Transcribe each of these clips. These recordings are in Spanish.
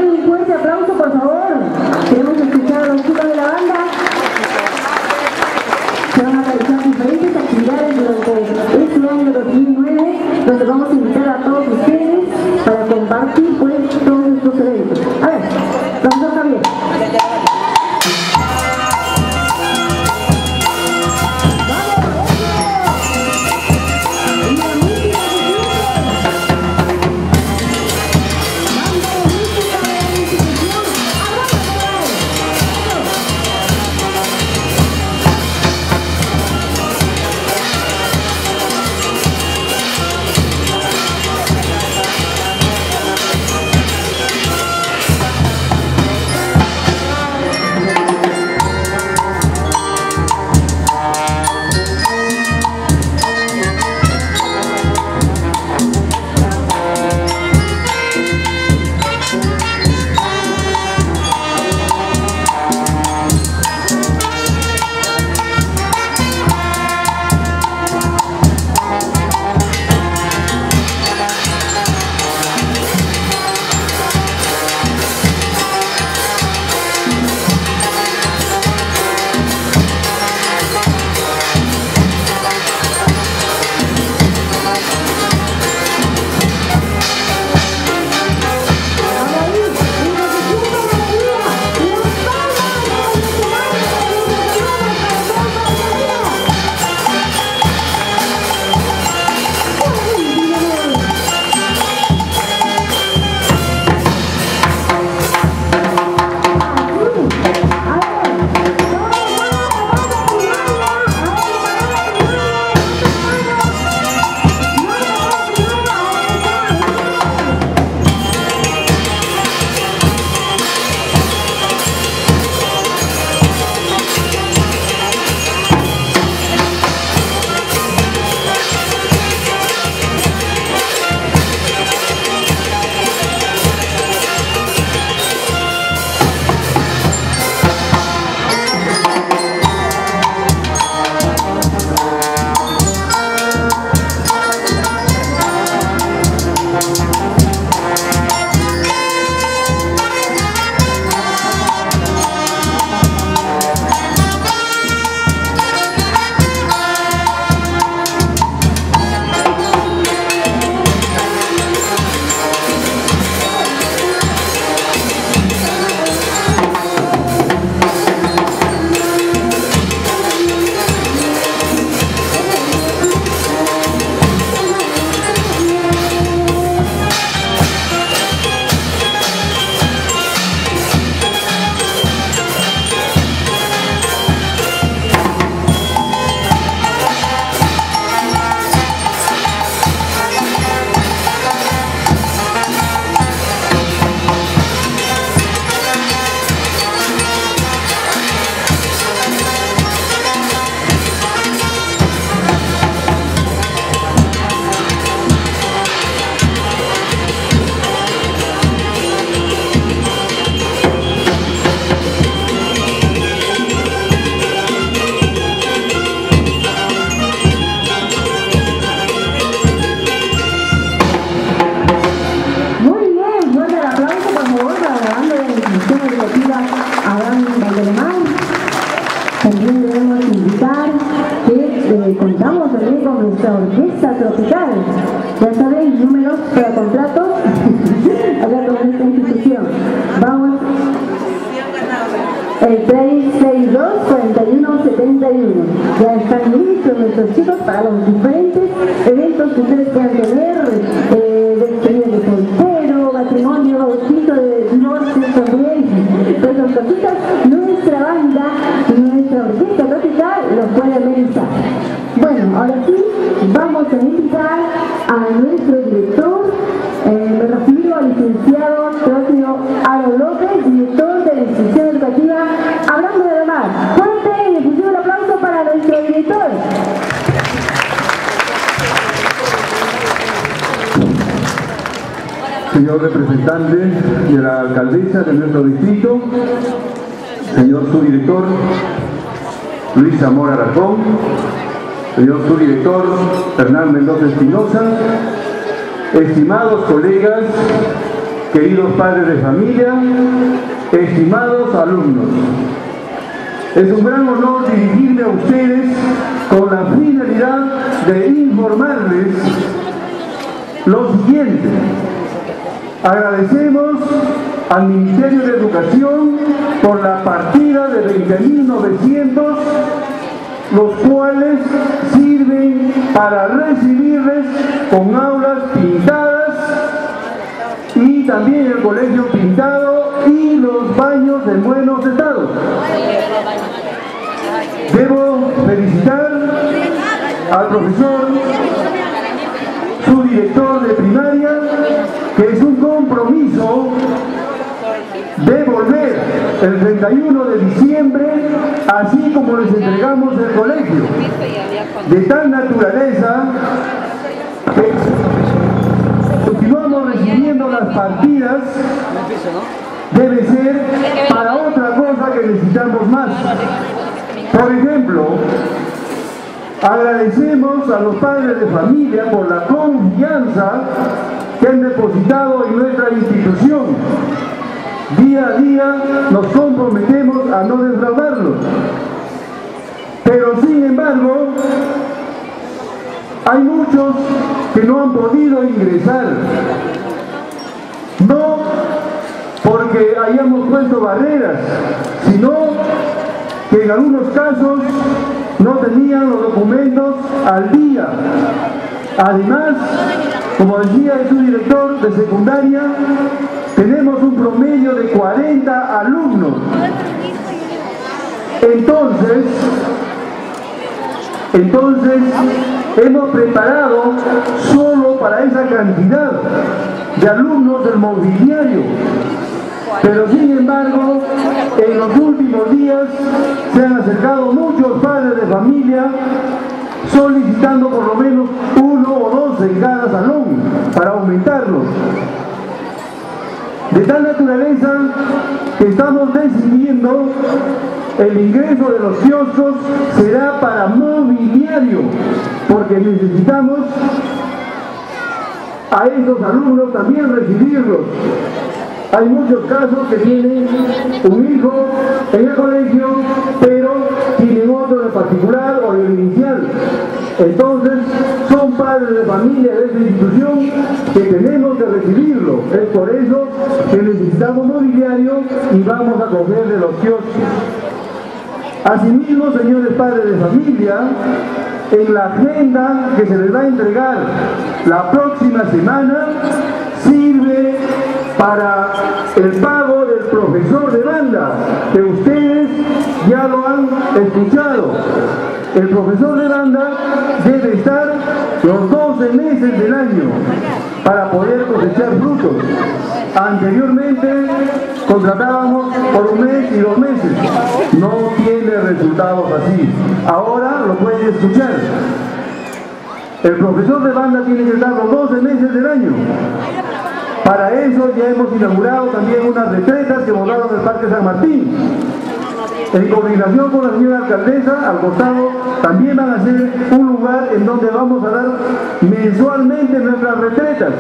den un fuerte aplauso, por favor. Queremos escuchar a los chicos de la banda. Se van a realizar diferentes actividades durante este año 2009, donde vamos a invitar a todos ustedes para compartir pues todos estos eventos. A ver, profesor Javier. También debemos indicar que contamos también con nuestra orquesta tropical. Ya saben, números para contratos acá con esta institución. Vamos, el 362-4171. Ya están listos nuestros chicos para los diferentes eventos que ustedes puedan tener, despedida de soltero, matrimonio, bautizo de divorcio también. Pues las cositas, nuestra banda, nuestra orquesta tropical los puede amenizar. Bueno, ahora sí, vamos a invitar a nuestro director, me refiero al licenciado Teófilo Aro López, director de la institución educativa Abraham de la Mar. Fuerte y efusivo el aplauso para nuestro director. Señor representante de la alcaldesa de nuestro distrito, señor subdirector Luis Zamora Aracón, señor subdirector Hernán Mendoza Espinosa, estimados colegas queridos padres de familia, estimados alumnos. Es un gran honor dirigirme a ustedes con la finalidad de informarles lo siguiente. Agradecemos al Ministerio de Educación por la partida de 20.900, los cuales sirven para recibirles con aulas pintadas y también el colegio pintado y los baños en buenos estados. Debo felicitar al profesor, su director de primaria, que es un compromiso de volver el 31 de diciembre, así como les entregamos el colegio, de tal naturaleza que continuamos recibiendo las partidas, debe ser para otra cosa que necesitamos más. Por ejemplo, agradecemos a los padres de familia por la confianza que han depositado en nuestra institución. Día a día nos comprometemos a no defraudarlos. Pero sin embargo, hay muchos que no han podido ingresar. No porque hayamos puesto barreras, sino que en algunos casos no tenían los documentos al día. Además, como decía el subdirector de secundaria, tenemos un promedio de 40 alumnos. Entonces hemos preparado solo para esa cantidad de alumnos del mobiliario. Pero sin embargo, en los últimos días se han acercado muchos padres de familia solicitando por lo menos 1 o 2 en cada salón para aumentarlos. De tal naturaleza que estamos decidiendo el ingreso de los kioscos será para mobiliario, porque necesitamos a esos alumnos también recibirlos. Hay muchos casos que tienen un hijo en el colegio, pero tienen otro en particular o en el inicial. Entonces, son padres de familia de esta institución que tenemos que recibirlo. Es por eso que necesitamos mobiliario y vamos a coger de los kioscos. Asimismo, señores padres de familia, en la agenda que se les va a entregar la próxima semana, sirve para el pago del profesor de banda, que ustedes ya lo han escuchado. El profesor de banda debe estar los 12 meses del año para poder cosechar frutos. Anteriormente contratábamos por 1 mes y 2 meses. No tiene resultados así. Ahora lo pueden escuchar. El profesor de banda tiene que estar los 12 meses del año. Para eso ya hemos inaugurado también unas retretas que volaron del Parque San Martín. En coordinación con la señora alcaldesa, al costado también van a ser un lugar en donde vamos a dar mensualmente nuestras retretas.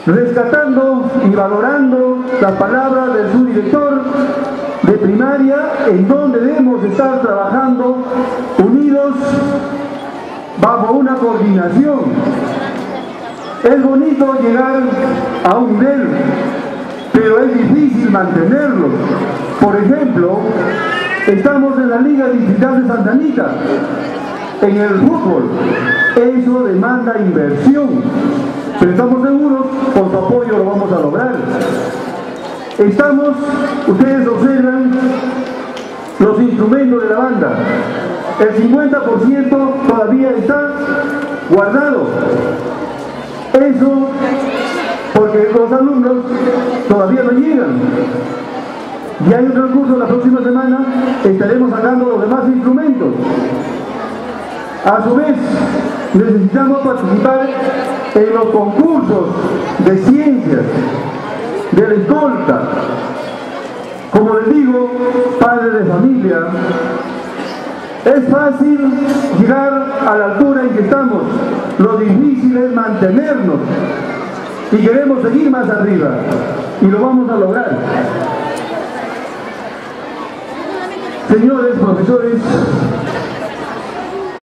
Rescatando y valorando las palabras del subdirector de primaria, en donde debemos estar trabajando unidos bajo una coordinación. Es bonito llegar a un nivel, pero es difícil mantenerlo. Por ejemplo, estamos en la Liga Distrital de Santa Anita, en el fútbol. Eso demanda inversión, pero estamos seguros, con su apoyo lo vamos a lograr. Ustedes observan los instrumentos de la banda. El 50% todavía está guardado. Eso porque los alumnos todavía no llegan. Y hay un transcurso la próxima semana, estaremos sacando los demás instrumentos. A su vez, necesitamos participar en los concursos de ciencias, de la escolta. Como les digo, padres de familia, es fácil llegar a la altura en que estamos. Lo difícil es mantenernos. y queremos seguir más arriba y lo vamos a lograr. Señores profesores,